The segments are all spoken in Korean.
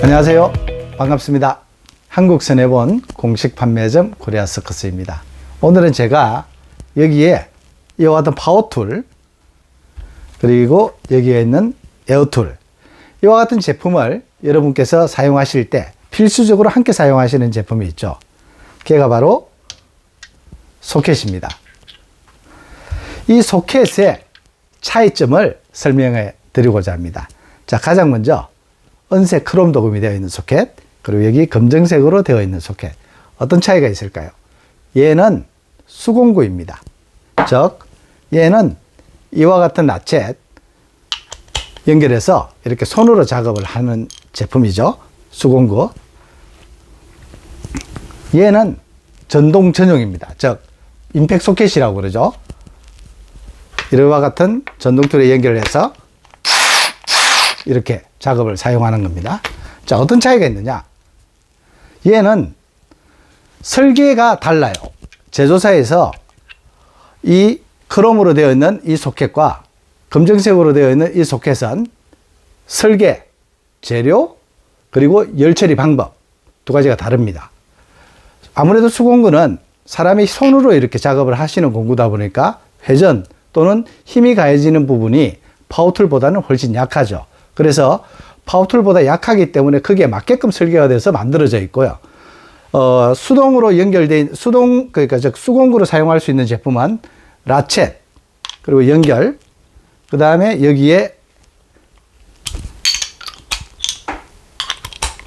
안녕하세요. 반갑습니다. 한국선해본 공식 판매점 코리아서커스입니다. 오늘은 제가 여기에 이와 같은 파워툴, 그리고 여기에 있는 에어툴, 이와 같은 제품을 여러분께서 사용하실 때 필수적으로 함께 사용하시는 제품이 있죠. 그게 바로 소켓입니다. 이 소켓의 차이점을 설명해 드리고자 합니다. 자, 가장 먼저 은색 크롬 도금이 되어 있는 소켓, 그리고 여기 검정색으로 되어 있는 소켓. 어떤 차이가 있을까요? 얘는 수공구입니다. 즉, 얘는 이와 같은 라쳇 연결해서 이렇게 손으로 작업을 하는 제품이죠. 수공구. 얘는 전동 전용입니다. 즉, 임팩 소켓이라고 그러죠. 이와 같은 전동 툴에 연결해서 이렇게 작업을 사용하는 겁니다. 자, 어떤 차이가 있느냐? 얘는 설계가 달라요. 제조사에서 이 크롬으로 되어 있는 이 소켓과 검정색으로 되어 있는 이 소켓은 설계, 재료, 그리고 열처리 방법 두 가지가 다릅니다. 아무래도 수공구는 사람이 손으로 이렇게 작업을 하시는 공구다 보니까 회전 또는 힘이 가해지는 부분이 파워툴보다는 훨씬 약하죠. 그래서 파워툴보다 약하기 때문에 크기에 맞게끔 설계가 돼서 만들어져 있고요. 수동으로 연결된 그러니까 즉 수공구로 사용할 수 있는 제품은 라쳇, 그리고 연결, 그 다음에 여기에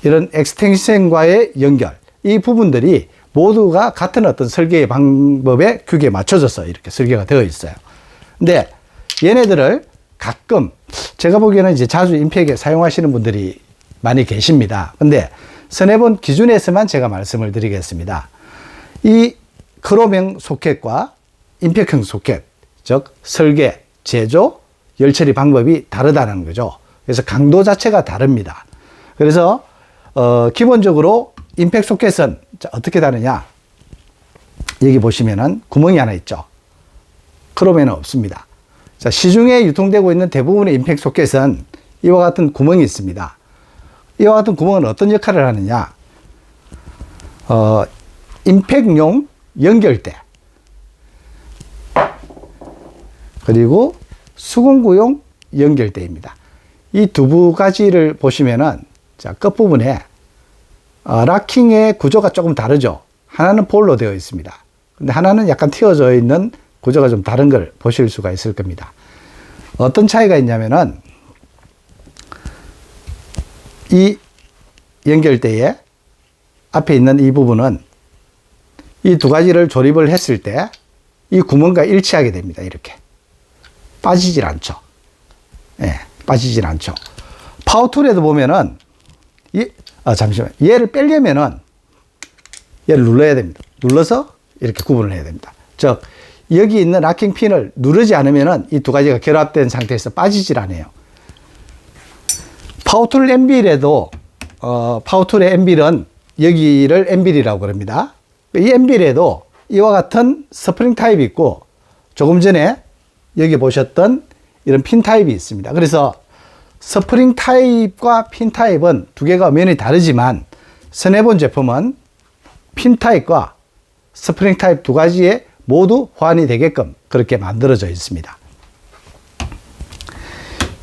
이런 엑스텐션과의 연결, 이 부분들이 모두가 같은 어떤 설계의 방법에 규격에 맞춰져서 이렇게 설계가 되어 있어요. 근데 얘네들을 가끔 제가 보기에는 이제 자주 임팩에 사용하시는 분들이 많이 계십니다. 근데 선해본 기준에서만 제가 말씀을 드리겠습니다. 이 크롬형 소켓과 임팩형 소켓, 즉 설계, 제조, 열처리 방법이 다르다는 거죠. 그래서 강도 자체가 다릅니다. 그래서 기본적으로 임팩 소켓은 어떻게 다르냐? 여기 보시면은 구멍이 하나 있죠. 크롬에는 없습니다. 자, 시중에 유통되고 있는 대부분의 임팩 소켓은 이와 같은 구멍이 있습니다. 이와 같은 구멍은 어떤 역할을 하느냐? 임팩용 연결대, 그리고 수공구용 연결대입니다. 이 두 가지를 보시면은, 자, 끝부분에 락킹의 구조가 조금 다르죠. 하나는 볼로 되어 있습니다. 근데 하나는 약간 튀어져 있는 구조가 좀 다른 걸 보실 수가 있을 겁니다. 어떤 차이가 있냐면은 이 연결대의 앞에 있는 이 부분은 이 두 가지를 조립을 했을 때 이 구멍과 일치하게 됩니다. 이렇게 빠지질 않죠. 예, 빠지질 않죠. 파워툴에도 보면은 잠시만, 얘를 빼려면은 얘를 눌러야 됩니다. 눌러서 이렇게 구분을 해야 됩니다. 즉, 여기 있는 락킹 핀을 누르지 않으면은 이 두 가지가 결합된 상태에서 빠지질 않아요. 파워툴 엠빌에도 파워툴의 엠빌은 여기를 엠빌이라고 그럽니다. 이 엠빌에도 이와 같은 스프링 타입이 있고, 조금 전에 여기 보셨던 이런 핀 타입이 있습니다. 그래서 스프링 타입과 핀 타입은 두 개가 면이 다르지만 선해본 제품은 핀 타입과 스프링 타입 두 가지에 모두 호환이 되게끔 그렇게 만들어져 있습니다.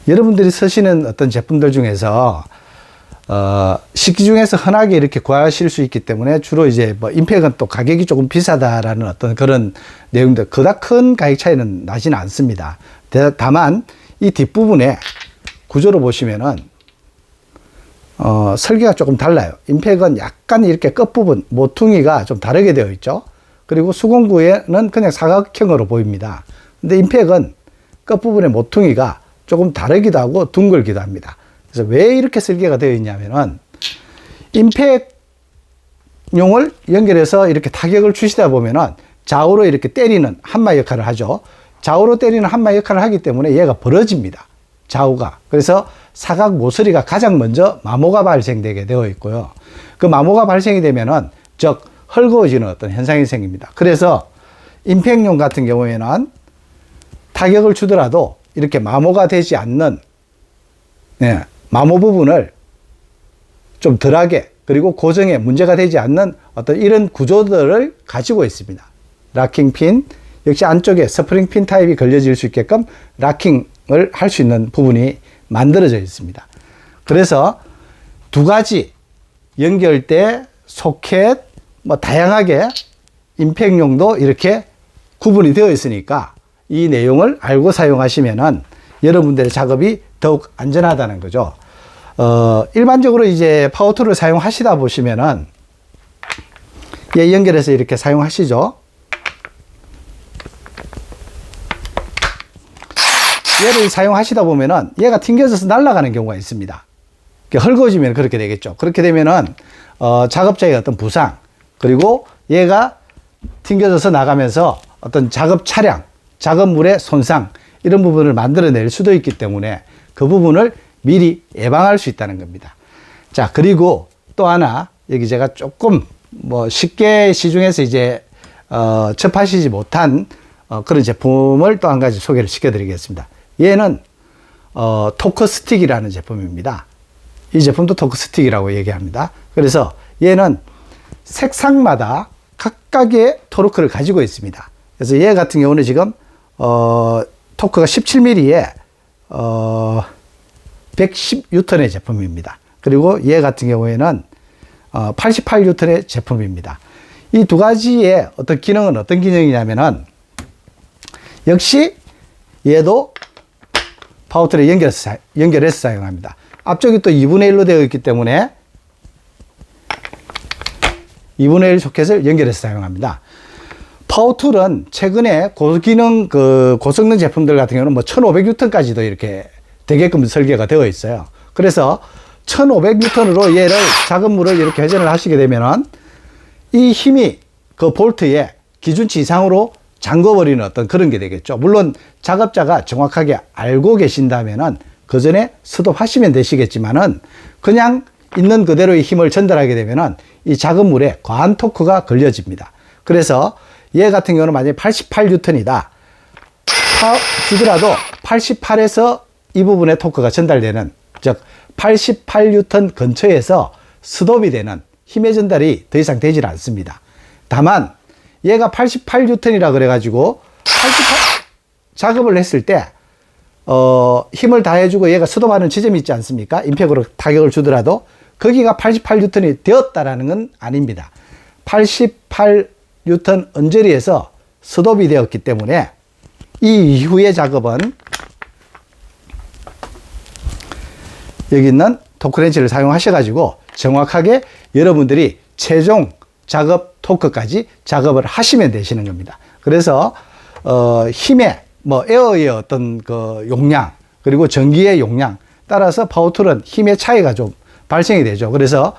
여러분들이 쓰시는 어떤 제품들 중에서 시중에서 흔하게 이렇게 구하실 수 있기 때문에 주로 이제 뭐 임팩은 또 가격이 조금 비싸다라는 어떤 그런 내용들, 그닥 큰 가격 차이는 나지는 않습니다. 다만 이 뒷부분에 구조로 보시면은 설계가 조금 달라요. 임팩은 약간 이렇게 끝부분 모퉁이가 좀 다르게 되어 있죠. 그리고 수공구에는 그냥 사각형으로 보입니다. 근데 임팩은 끝부분의 모퉁이가 조금 다르기도 하고 둥글기도 합니다. 그래서 왜 이렇게 설계가 되어 있냐면은 임팩용을 연결해서 이렇게 타격을 주시다 보면은 좌우로 이렇게 때리는 한마 역할을 하죠. 좌우로 때리는 한마 역할을 하기 때문에 얘가 벌어집니다. 좌우가. 그래서 사각 모서리가 가장 먼저 마모가 발생되게 되어 있고요. 그 마모가 발생이 되면은 즉 헐거워지는 어떤 현상이 생깁니다. 그래서 임팩용 같은 경우에는 타격을 주더라도 이렇게 마모가 되지 않는 마모 부분을 좀 덜하게 그리고 고정에 문제가 되지 않는 어떤 이런 구조들을 가지고 있습니다. 락킹 핀, 역시 안쪽에 스프링 핀 타입이 걸려질 수 있게끔 락킹을 할 수 있는 부분이 만들어져 있습니다. 그래서 두 가지 연결대, 소켓, 뭐 다양하게 임팩용도 이렇게 구분이 되어 있으니까 이 내용을 알고 사용하시면은 여러분들의 작업이 더욱 안전하다는 거죠. 일반적으로 이제 파워툴을 사용하시다 보시면은 얘 연결해서 이렇게 사용하시죠. 얘를 사용하시다 보면은 얘가 튕겨져서 날아가는 경우가 있습니다. 헐거워지면 그렇게 되겠죠. 그렇게 되면은 작업자의 어떤 부상, 그리고 얘가 튕겨져서 나가면서 어떤 작업 차량, 작업물의 손상, 이런 부분을 만들어낼 수도 있기 때문에 그 부분을 미리 예방할 수 있다는 겁니다. 자, 그리고 또 하나, 여기 제가 조금 뭐 쉽게 시중에서 이제 접하시지 못한 그런 제품을 또 한 가지 소개를 시켜드리겠습니다. 얘는 토크 스틱이라는 제품입니다. 이 제품도 토크 스틱이라고 얘기합니다. 그래서 얘는 색상마다 각각의 토르크를 가지고 있습니다. 그래서 얘 같은 경우는 지금 토크가 17mm에 110N의 제품입니다. 그리고 얘 같은 경우에는 88N의 제품입니다. 이 두 가지의 어떤 기능은 어떤 기능이냐면은, 역시 얘도 파워툴에 연결해서 사용합니다. 앞쪽이 또 2분의 1로 되어 있기 때문에 2분의 1 소켓을 연결해서 사용합니다. 파워툴은 최근에 고기능, 고성능 제품들 같은 경우는 뭐 1500N까지도 이렇게 되게끔 설계가 되어 있어요. 그래서 1500N으로 얘를, 작업물을 이렇게 회전을 하시게 되면은 이 힘이 그 볼트의 기준치 이상으로 잠궈버리는 어떤 그런 게 되겠죠. 물론 작업자가 정확하게 알고 계신다면은 그 전에 스톱하시면 되시겠지만은, 그냥 있는 그대로의 힘을 전달하게 되면은 이 작업물에 과한 토크가 걸려집니다. 그래서 얘 같은 경우는 만약에 88N이다 주더라도 88에서 이 부분에 토크가 전달되는, 즉 88N 근처에서 스톱이 되는 힘의 전달이 더 이상 되질 않습니다. 다만 얘가 88N이라 그래가지고 88 작업을 했을 때 힘을 다해주고 얘가 스톱하는 지점이 있지 않습니까? 임팩으로 타격을 주더라도 거기가 88N이 되었다라는 건 아닙니다. 88N 언저리에서 스톱이 되었기 때문에 이 이후의 작업은 여기 있는 토크렌치를 사용하셔가지고 정확하게 여러분들이 최종 작업 토크까지 작업을 하시면 되시는 겁니다. 그래서 힘의 뭐 에어의 어떤 그 용량, 그리고 전기의 용량 따라서 파워툴은 힘의 차이가 좀 발생이 되죠. 그래서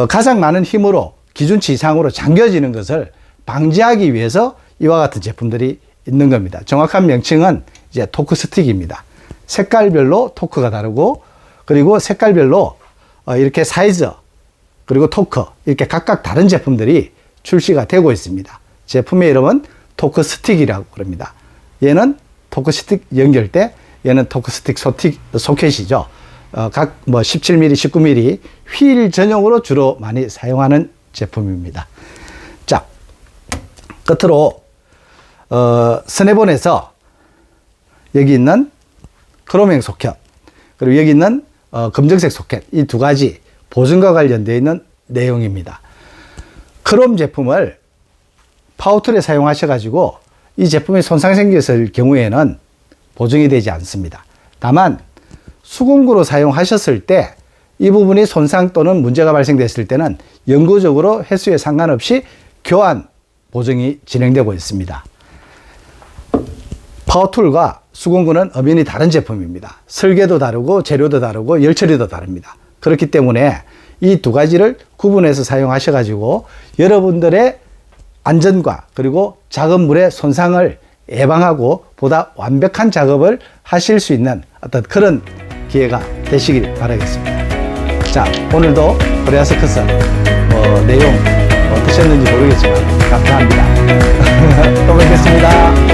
가장 많은 힘으로 기준치 이상으로 잠겨지는 것을 방지하기 위해서 이와 같은 제품들이 있는 겁니다. 정확한 명칭은 이제 토크 스틱입니다. 색깔별로 토크가 다르고, 그리고 색깔별로 이렇게 사이즈, 그리고 토크, 이렇게 각각 다른 제품들이 출시가 되고 있습니다. 제품의 이름은 토크 스틱이라고 그럽니다. 얘는 토크 스틱 연결대, 얘는 토크 스틱 소켓이죠. 각 뭐 17mm, 19mm 휠 전용으로 주로 많이 사용하는 제품입니다. 자, 끝으로 스냅온에서 여기 있는 크롬형 소켓, 그리고 여기 있는 검정색 소켓, 이 두 가지 보증과 관련되어 있는 내용입니다. 크롬 제품을 파워툴에 사용하셔가지고 이 제품에 손상이 생겼을 경우에는 보증이 되지 않습니다. 다만 수공구로 사용하셨을 때 이 부분이 손상 또는 문제가 발생됐을 때는 영구적으로 횟수에 상관없이 교환 보증이 진행되고 있습니다. 파워툴과 수공구는 엄연히 다른 제품입니다. 설계도 다르고 재료도 다르고 열처리도 다릅니다. 그렇기 때문에 이 두 가지를 구분해서 사용하셔가지고 여러분들의 안전과 그리고 작업물의 손상을 예방하고 보다 완벽한 작업을 하실 수 있는 어떤 그런 기회가 되시길 바라겠습니다. 자, 오늘도 코리아 서커스 내용 어떠셨는지 모르겠지만 감사합니다. 또 뵙겠습니다.